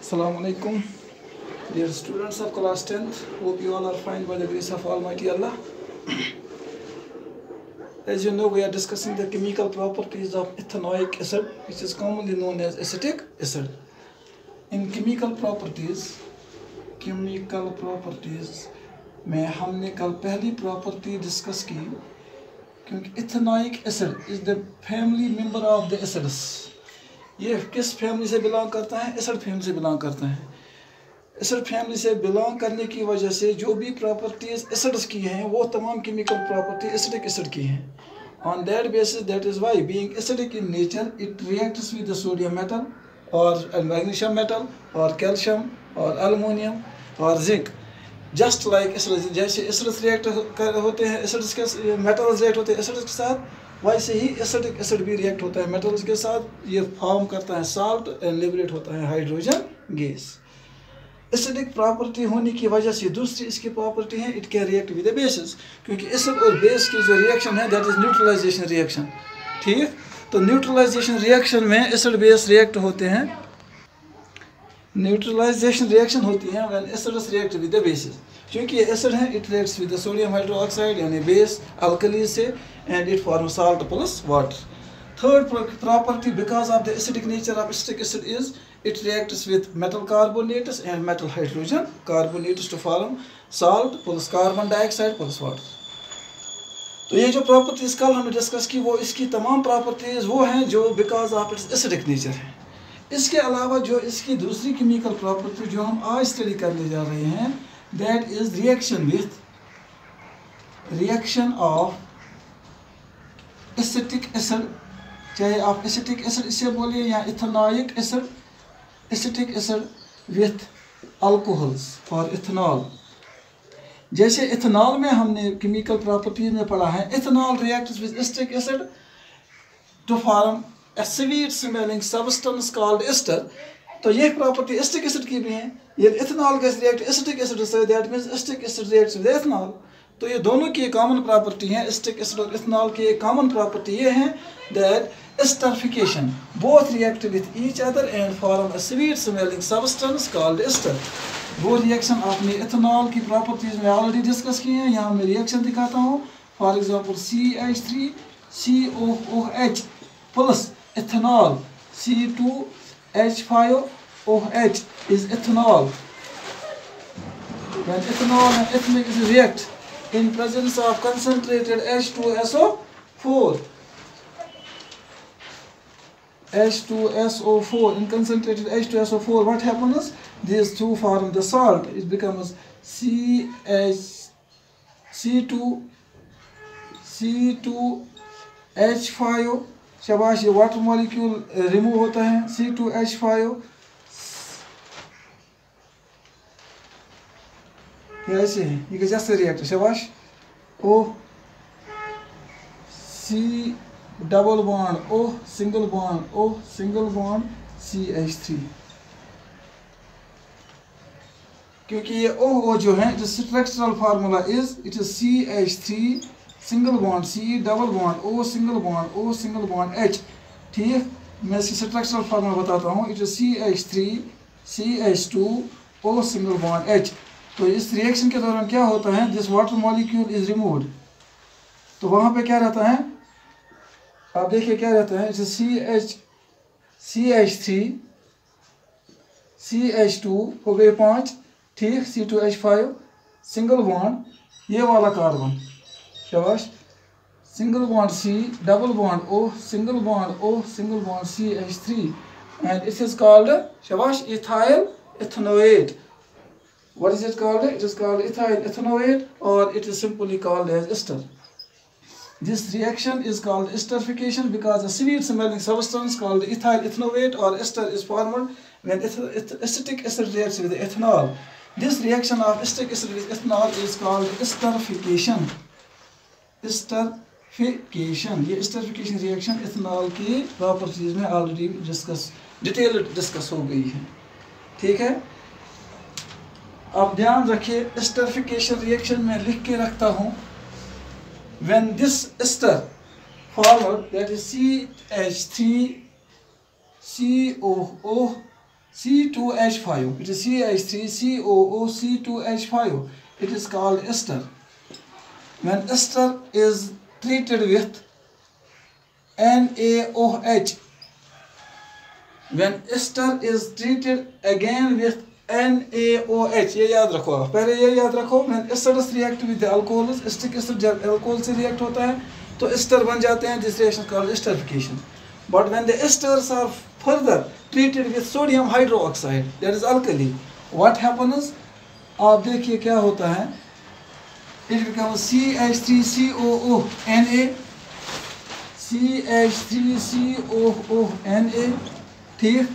Assalamu alaikum, dear students of class 10th. Hope you all are fine by the grace of Almighty Allah. As you know, we are discussing the chemical properties of ethanoic acid, which is commonly known as acetic acid. In chemical properties में हमने कल पहली property discuss की, क्योंकि ethanoic acid is the family member of the acids. ये किस family से belong करता है? एसिड फैमिली से बिलोंग करता है। एसिड फैमिली से बिलोंग करने की वजह से जो भी प्रॉपर्टीज एसिड्स की हैं वो तमाम केमिकल प्रॉपर्टी एसिडिक एसिड की हैं। On that basis that is why being acidic in nature it reacts with the sodium metal और मैग्नीशियम मेटल और कैल्शियम और एल्युमिनियम और जिंक। जस्ट लाइक एसिड्स, जैसे एसिड्स रिएक्ट होते हैं एसिड्स के, मेटल्स रिएक्ट होते हैं एसिड्स के साथ, वैसे ही एसिडिक एसिड भी रिएक्ट होता है मेटल्स के साथ। ये फॉर्म करता है साल्ट एंड लिबरेट होता है हाइड्रोजन गैस। एसिडिक प्रॉपर्टी होने की वजह से दूसरी इसकी प्रॉपर्टी है it can react with the bases, क्योंकि एसिड और बेस की जो रिएक्शन है दैट इज न्यूट्रलाइजेशन रिएक्शन। ठीक, तो न्यूट्रलाइजेशन रिएक्शन में एसिड बेस रिएक्ट होते हैं। न्यूट्रलाइजेशन रिएक्शन होती है when acids react with the bases, क्योंकि ये एसिड है it reacts with the sodium hydroxide यानी बेस अल्कली से and it form salt plus water. Third property because of the acidic nature of acetic acid is it reacts with metal carbonates and metal hydrogen carbonates to form salt plus carbon dioxide plus water. तो ये जो properties कल हमने discuss की वो इसकी तमाम properties वो हैं जो because of its acidic nature है। इसके अलावा जो इसकी दूसरी केमिकल प्रॉपर्टी जो हम आज स्टडी करने जा रहे हैं that is reaction of acetic acid, चाहे आप एसिटिक एसिड इसे बोलिए या ethanoic acid, acetic acid with alcohols और इथेनॉल। जैसे इथेनॉल में हमने केमिकल प्रॉपर्टीज में पढ़ा है ethanol reacts with acetic acid to form a sweet smelling substance called ester। तो ये प्रॉपर्टी एसिटिक एसिड की भी है। ये ethanol gas react acetic acid से, that means acetic acid reacts with ethanol. तो ये दोनों की कॉमन प्रॉपर्टी है। एसिटिक एसिड और इथेनॉल की एक कॉमन प्रॉपर्टी ये है that esterification both react with each other and form a sweet smelling substance called ester. वो रिएक्शन आपने इथेनॉल की प्रॉपर्टीज में ऑलरेडी डिस्कस की है। यहाँ मैं रिएक्शन दिखाता हूँ। For example CH3COOH plus ethanol C2H5OH is ethanol. When ethanol and ethanoic acid react in presence of concentrated H2SO4, in concentrated H2SO4, what happens? These two form the salt. It becomes C2H5O। शाबाश, ये water molecule remove होता है C2H5O। ये ऐसे है, ये कैसे react, शाबाश। O C double bond O single bond O single bond CH3, क्योंकि ये OO जो है जो structural formula is it is CH3 single bond C double bond O single bond H। ठीक, मैं इसकी स्ट्रक्चरल फार्मूला बताता हूँ। It is CH3 CH2 O single bond H। तो इस रिएक्शन के दौरान क्या होता है, this water molecule is removed. तो वहाँ पे क्या रहता है, आप देखिए क्या रहता है। इट इज CH3 CH2 हो गए 5, ठीक, C2H5 सिंगल बॉन्ड ये वाला कार्बन, शाबाश, single bond C double bond O single bond CH3 and it is called शाबाश ethyl ethanoate। What is it called? It is called ethyl ethanoate or it is simply called as ester. This reaction is called esterification because a sweet smelling substance called ethyl ethanoate or ester is formed when acetic acid reacts with ethanol. This reaction of acetic acid with ethanol is called esterification। Esterification, ये esterification reaction ethanol की properties में already detail discuss हो गई है। ठीक है, आप ध्यान रखिए एस्टरिफिकेशन रिएक्शन में लिख के रखता हूँ। When this ester formed that is CH3COO C2H5. It is CH3COO C2H5. It is called ester. When ester is treated with NaOH, when ester is treated again with NaOH, ये याद रखो आप, पहले ये याद रखो, when esters react with the alcohols, acetic acid जब alcohol से react होता है तो ester बन जाते हैं. This reaction is called esterification. But when the esters are further treated with sodium hydroxide, that is alkali, what happens? आप देखिए क्या होता है. It becomes CH3COO Na, CH3COO Na, ठीक.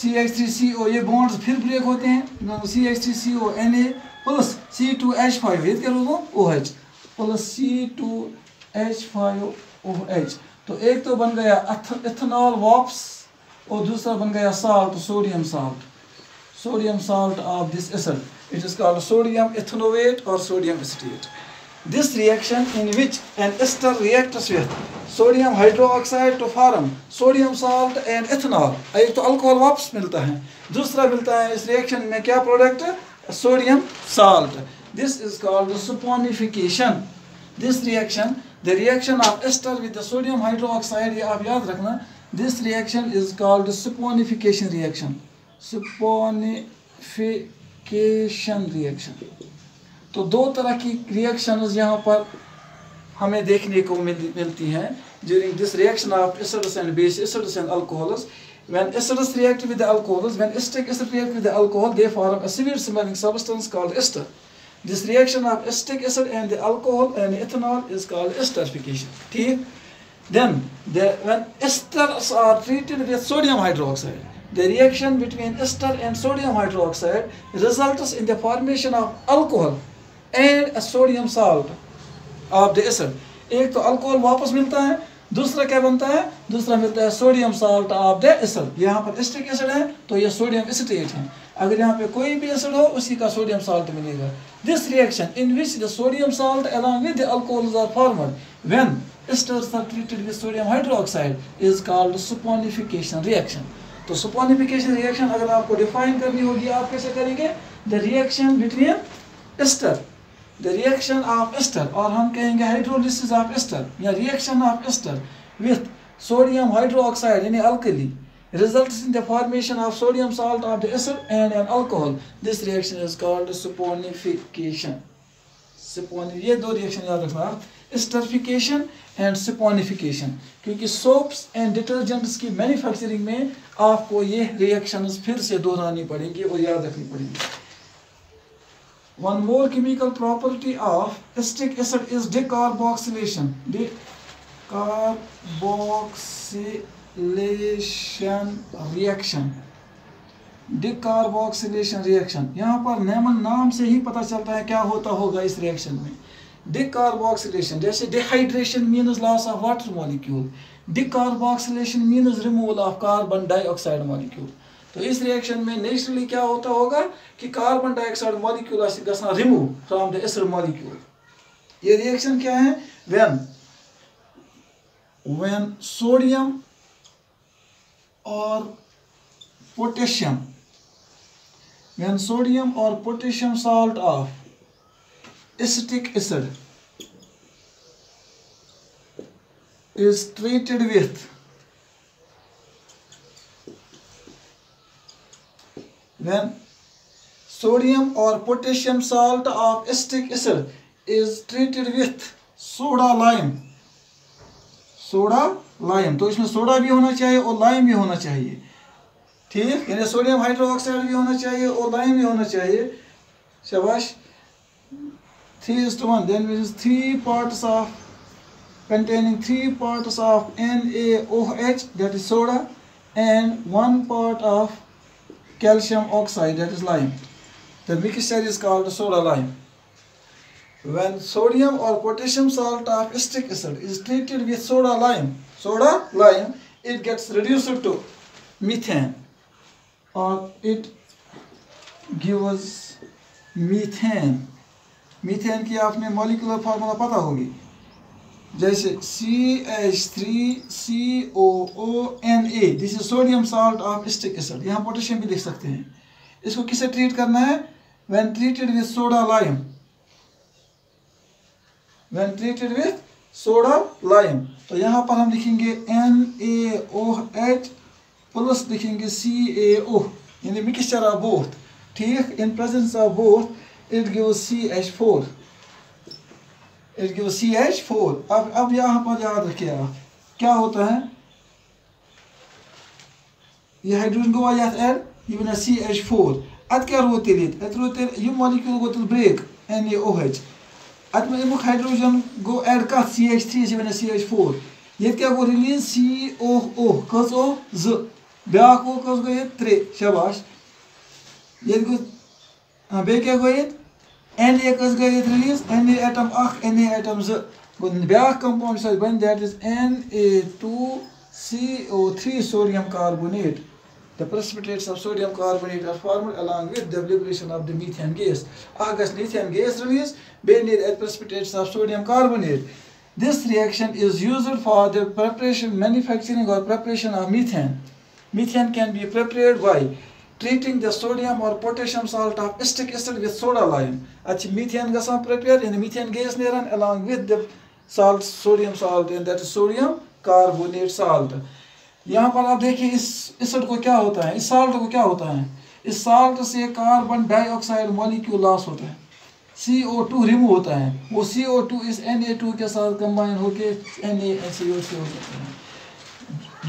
CH3CO, ये बॉन्ड्स फिर ब्रेक होते हैं. CH3CO Na प्लस C2H5, ये क्या होगा OH प्लस C2H5OH. तो एक तो बन गया इथेनॉल वापस और दूसरा बन गया salt, sodium salt of this acid. It is called sodium ethanoate or sodium acetate. This reaction in which an ester reacts with sodium hydroxide to form sodium salt and ethanol. एक तो alcohol वापस मिलता है, दूसरा मिलता है इस reaction में क्या product? Sodium salt. This is called saponification. This reaction, the reaction of ester with the sodium hydroxide, ये आप याद रखना. This reaction is called saponification reaction. Saponification reaction. तो दो तरह की रिएक्शंस यहाँ पर हमें देखने को मिलती हैं during this reaction of acids and base, acids and alcohols. When acids react with the alcohols, when acetic acid react with the alcohol, they form a severe smelling substance called ester. This reaction of acetic acid and the alcohol and ethanol is called esterification. ठीक? Then when esters are treated with sodium hydroxide, the reaction between ester and sodium hydroxide results in the formation of alcohol and a sodium salt of the acid. एक तो alcohol वापस मिलता है, दूसरा क्या बनता है? दूसरा मिलता है sodium salt of the acid. यहाँ पर एसिटिक एसिड है तो ये सोडियम एसिटेट है. अगर यहाँ पे कोई भी एसिड हो उसी का सोडियम साल्ट मिलेगा. This reaction in which the sodium salt along with the alcohols are formed when esters are treated with sodium hydroxide is called saponification reaction. तो saponification reaction अगर आपको डिफाइन करनी होगी आप कैसे करेंगे? The reaction between ester, the reaction of ester, और हम कहेंगे hydrolysis of ester या reaction of ester with sodium hydroxide यानी alkali results in the formation of sodium salt of the acid and an alcohol. This reaction is called saponification. ये दो reaction याद रखना, esterification and saponification, क्योंकि soaps and detergents की manufacturing में आपको ये रिएक्शंस फिर से दोहरानी पड़ेंगी और याद रखनी पड़ेंगी. One more chemical property of acetic acid is decarboxylation. Decarboxylation reaction. Decarboxylation reaction. यहाँ पर नाम से ही पता चलता है क्या होता होगा इस रिएक्शन में. Decarboxylation, जैसे dehydration means loss of water molecule. Decarboxylation means removal of carbon dioxide molecule. तो इस रिएक्शन में नेचुरली क्या होता होगा कि कार्बन डाइऑक्साइड मॉलिक्यूल गसना remove from the acid molecule. ये रिएक्शन क्या है? when sodium or potassium, when sodium or potassium salt of acetic acid is treated with when sodium or potassium salt of acetic acid is treated with soda lime, तो इसमें soda भी होना चाहिए और lime भी होना चाहिए. ठीक, यानी सोडियम हाइड्रोक्साइड भी होना चाहिए और लाइम भी होना चाहिए. शाबाश. 3:1, then it is 3 parts of containing 3 parts of NaOH, that is soda, and 1 part of calcium oxide, that is lime. The mixture is called soda lime. When sodium or potassium salt of acetic acid is treated with soda lime, it gets reduced to methane, or it gives methane. Methane की आपने molecular formula पता होगी. जैसे CH3COONA, this is sodium salt of acetic acid. यहाँ potassium भी लिख सकते हैं। इसको किससे ट्रीट करना है? When treated with soda lime, when treated with soda lime. तो यहाँ पर हम लिखेंगे NaOH प्लस लिखेंगे CaO, यानी मिक्सचर ऑफ बोथ। ठीक, इन presence of both it gives CH4, it gives CH4। अब यहाँ पर याद रखिए आप क्या होता है, ये हाइड्रोजन गो यह ऐड, ये बना CH4। अत क्या रो तेल, अत रो तेल ये मॉलिक्यूल गो तेल ब्रेक NaOH, अत में अमुक हाइड्रोजन गो ऐड कत CH3 से बना CH4। ये क्या गो रिलीज COO कस ओ ज, ब्याक ओ कस गो ये 3, शाबाश। ये गो बे क्या गो ये Na कस गो ये release, Na atom 1 Na atom 2 go back compound से बन, that is Na2CO3 sodium carbonate। The precipitates of sodium carbonate are formed along with the liberation of the methane gas. Agas methane gas release, need precipitates of sodium carbonate. This reaction is used for the preparation, manufacturing or preparation of methane. Methane can be prepared by treating the sodium or potassium salt of acetic acid with soda lime. Achhi methane gasan prepare and methane gas neran along with the salt, sodium salt, and that is sodium carbonate salt. यहाँ पर आप देखिए इस acid को क्या होता है, इस साल्ट को क्या होता है, इस साल्ट से कार्बन डाइऑक्साइड मॉलिक्यूल लॉस होता है, CO2 रिमूव होता है। वो CO2 इस Na2 के साथ कंबाइन होकर NaCO3 हो जाता है।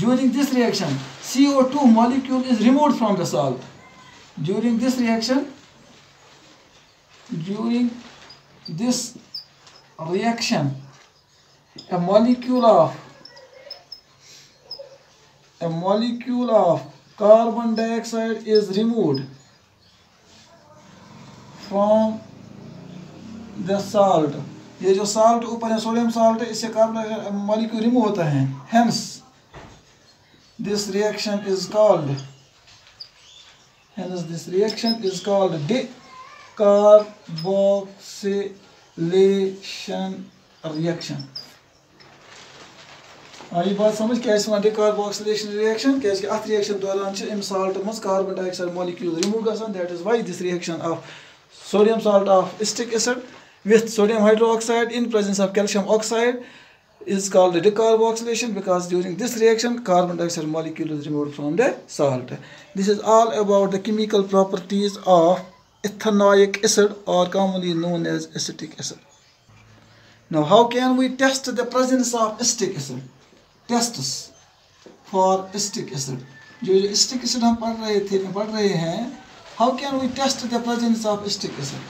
During this reaction, CO2 molecule is removed from the salt. During this reaction, a molecule of carbon dioxide is removed from the salt. ये जो salt ऊपर है सोडियम salt है, इससे कार्बन डाइऑक्साइड मॉलिक्यूल रिमूव होता है। Hence, this reaction is called decarboxylation reaction. ये बात समझ क्या डिकार्बोक्सिलेशन रिएक्शन, क्या अथ रिएक्शन दौरान साल्ट मज कार्बन डाइऑक्साइड मॉलिक्यूल रिमूव गसान। That is why this reaction of sodium salt of acetic acid with sodium hydroxide in presence of calcium oxide is called decarboxylation, because during this reaction carbon dioxide molecule is removed from the salt. This is all about the chemical properties of ethanoic acid, or commonly known as acetic acid. Now how can we test the presence of acetic acid? Tests for acetic acid, जो acetic acid हम पढ़ रहे हैं, how can we test the presence of acetic acid?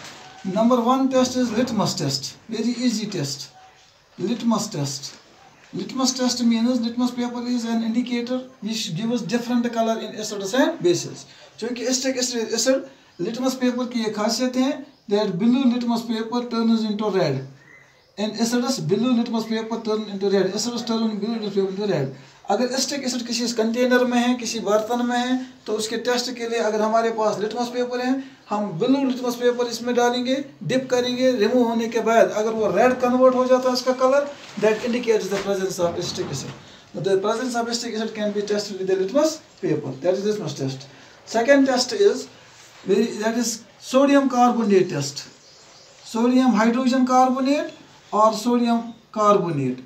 Number one test is litmus test, very easy test. Litmus test. Litmus test means litmus paper is an indicator which gives different color in acids and bases. क्योंकि acetic acid litmus paper की एक खासियत है, that blue litmus paper turns into red. And acids blue litmus paper turn into red. Acids turn blue litmus paper into red. अगर acetic acid किसी container में है, किसी बर्तन में है, तो उसके टेस्ट के लिए अगर हमारे पास लिटमस पेपर है, हम ब्लू लिटमस पेपर इसमें डालेंगे, डिप करेंगे, रिमूव होने के बाद अगर वो रेड कन्वर्ट हो जाता है इसका colour, that indicates the presence of acetic acid. The presence of acetic acid can be tested with the litmus paper. That is litmus test. Second test is that is sodium carbonate test. Sodium hydrogen carbonate और sodium carbonate.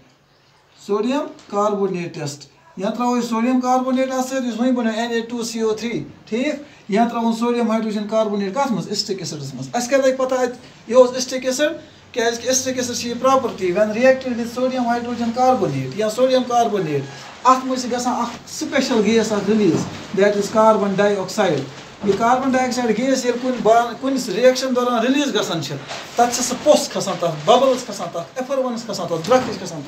Sodium carbonate test. यहाँ त्रो sodium carbonate वही बनो Na2CO3. ठीक, यहाँ त्रो sodium hydrogen carbonate कत मज एसिटिक एसिडस मज. अस क्या लग पता ये एसिटिक एसिड, क्या एसिटिक एसिड ये property when reacted with sodium hydrogen carbonate या सोडियम कार्बोनेट, अत मज special gas release, that is carbon dioxide. ये कार्बन डाइऑक्साइड गैस ये कुन रिएक्शन दौरान रिलीज गसान तथ पोस खसान, तथ बबल्स खसान, तथ एफरवंस खसान, तथ द्रकश खसान.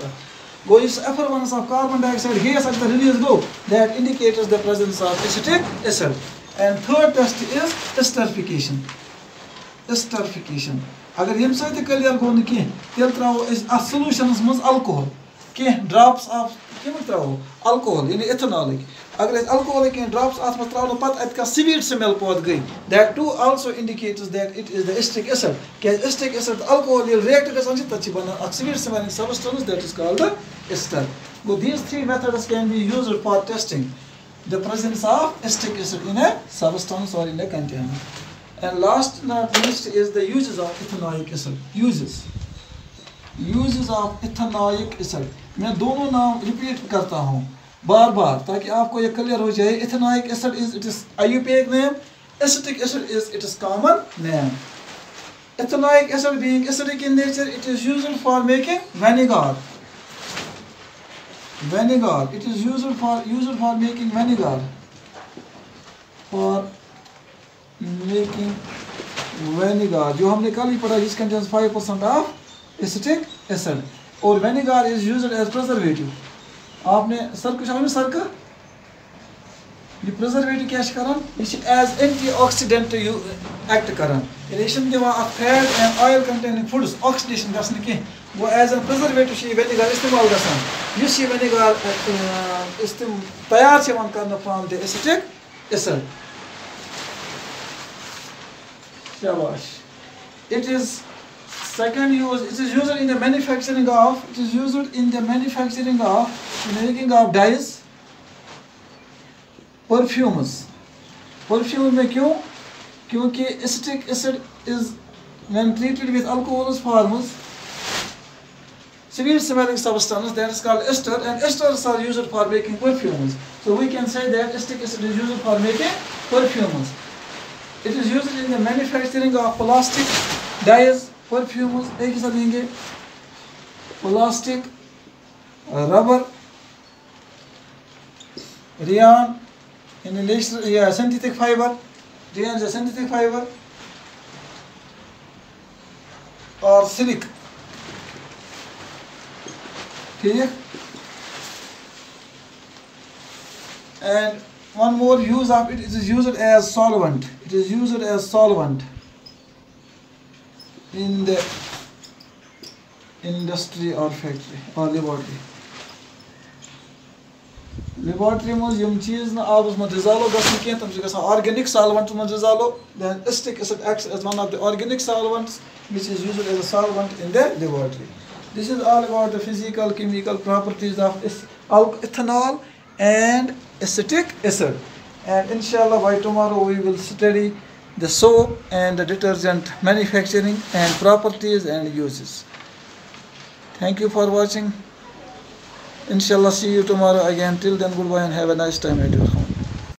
Go is effervescence of carbon dioxide gas at the release go, that indicates the presence of acetic acid. And third test is esterification. Esterification. अगर यम सत क्लियर गो न कह तेल त्रो सॉल्यूशनस मज अल्कोहल. ड्रॉप्स ऑफ कम त्रो अल्कोहल यानी एथेनॉलिक अगर अल्कोहल ड्रॉप्स अत मत त्रो पत अत स्वीट स्मेल पौध गई that too also indicates that it is the acetic acid क्या एस्टिक एसिड अल्कोहल ये रिएक्ट गसान तत बना sweet smelling substance that is called the ester so these three methods can be used for testing the presence of acetic acid in a substance or in a container. And last not least is the uses of ethanoic acid. Uses of ethanoic acid. मैं दोनों नाम repeat करता हूँ बार बार ताकि आपको ये clear हो जाए. Ethanoic acid is its IUPAC name. Acetic acid is its common name. Ethanoic acid being acidic in nature, it is used for making vinegar. It is used for making vinegar. For making vinegar, जो हमने कल ही पढ़ा, जिस contains 5% of acetic acid. और vinegar is used as preservative. आपने sir कुछ आपने sir का ये preservative क्या करान? ये as antioxidant act करान. Relation के वहाँ fat and oil containing foods oxidation करने के वो as a preservative ये vinegar इस्तेमाल करसान. ये vinegar तैयार से वन करना from the acetic acid. शाबाश. It is second use. It is used in the manufacturing of. It is used in the manufacturing of making of dyes, perfumes. Perfume में क्यों? क्योंकि acetic acid is when treated with alcoholous forms, sweet smelling substance that is called ester, and esters are used for making perfumes. So we can say that acetic acid is used for making perfumes. It is used in the manufacturing of plastic, dyes, perfumes. एक ही साथ लेंगे. Plastic, rubber, rayon, synthetic fiber. Rayon is a synthetic fiber, or silk. Okay. And one more use of it, it is used as solvent. It is used as solvent in the industry or factory or laboratory. Laboratory में यम चीज़ ना आप उसमें डिज़ालो गस्म किया तम से गस्म organic solvent में डिज़ालो. Then acetic acid acts as one of the organic solvents which is used as a solvent in the laboratory. This is all about the physical chemical properties of ethanol and acetic acid. And inshallah by tomorrow we will study the soap and the detergent manufacturing and properties and uses. Thank you for watching. Inshallah see you tomorrow again. Till then, goodbye and have a nice time at your home.